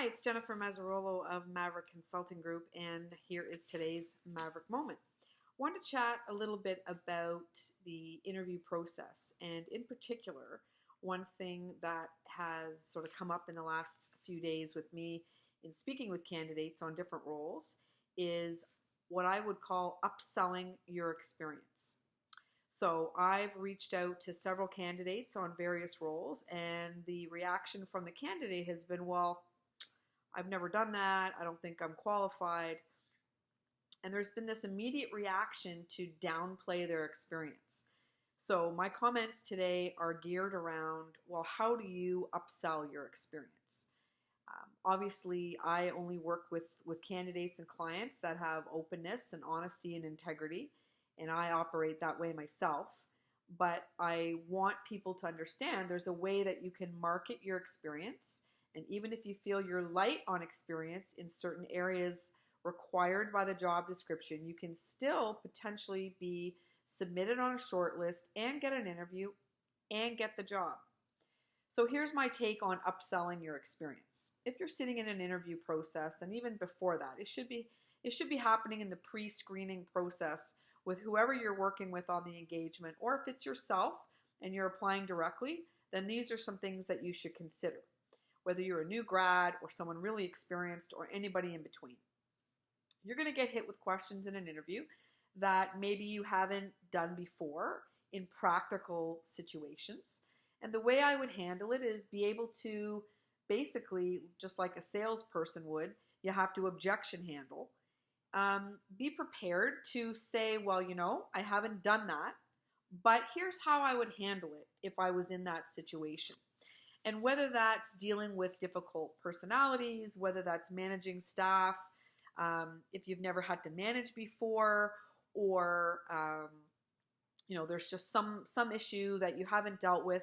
Hi, it's Jennifer Mazzarolo of Maverick Consulting Group, and here is today's Maverick Moment. I want to chat a little bit about the interview process, and in particular, one thing that has sort of come up in the last few days with me in speaking with candidates on different roles is what I would call upselling your experience. So I've reached out to several candidates on various roles, and the reaction from the candidate has been, well, I've never done that. I don't think I'm qualified. And there's been this immediate reaction to downplay their experience. So my comments today are geared around, well, how do you upsell your experience? Obviously, I only work with candidates and clients that have openness and honesty and integrity, and I operate that way myself. But I want people to understand there's a way that you can market your experience. And even if you feel you're light on experience in certain areas required by the job description, you can still potentially be submitted on a short list and get an interview and get the job. So here's my take on upselling your experience. If you're sitting in an interview process, and even before that, it should be happening in the pre-screening process with whoever you're working with on the engagement, or if it's yourself and you're applying directly, then these are some things that you should consider, whether you're a new grad or someone really experienced or anybody in between. You're going to get hit with questions in an interview that maybe you haven't done before in practical situations. And the way I would handle it is be able to basically, just like a salesperson would, you have to objection handle. Be prepared to say, well, I haven't done that, but here's how I would handle it if I was in that situation. And whether that's dealing with difficult personalities, whether that's managing staff, if you've never had to manage before, or there's just some issue that you haven't dealt with,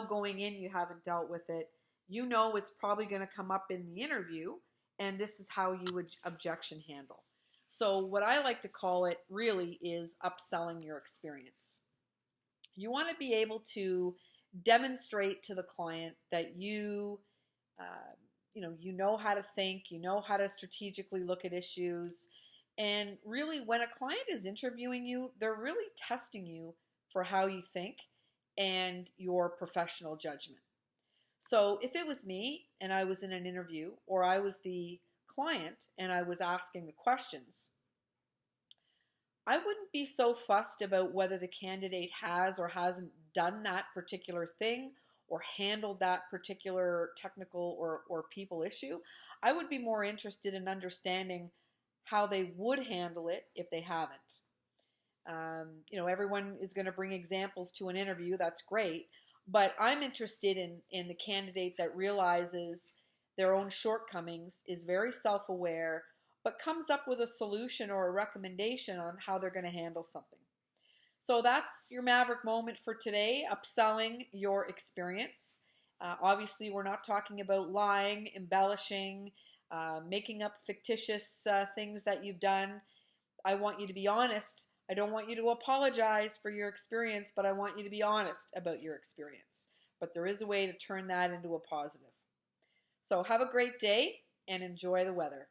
going in you haven't dealt with it, it's probably going to come up in the interview, and this is how you would objection handle. So what I like to call it really is upselling your experience. You want to be able to demonstrate to the client that you know how to think, you know how to strategically look at issues. And really, when a client is interviewing you, they're really testing you for how you think and your professional judgment. So if it was me and I was in an interview, or I was the client and I was asking the questions, I wouldn't be so fussed about whether the candidate has or hasn't done that particular thing or handled that particular technical or people issue. I would be more interested in understanding how they would handle it if they haven't. Everyone is going to bring examples to an interview. That's great. But I'm interested in the candidate that realizes their own shortcomings, is very self-aware, but comes up with a solution or a recommendation on how they're going to handle something. So that's your Maverick moment for today, upselling your experience. Obviously, we're not talking about lying, embellishing, making up fictitious things that you've done. I want you to be honest. I don't want you to apologize for your experience, but I want you to be honest about your experience. But there is a way to turn that into a positive. So have a great day and enjoy the weather.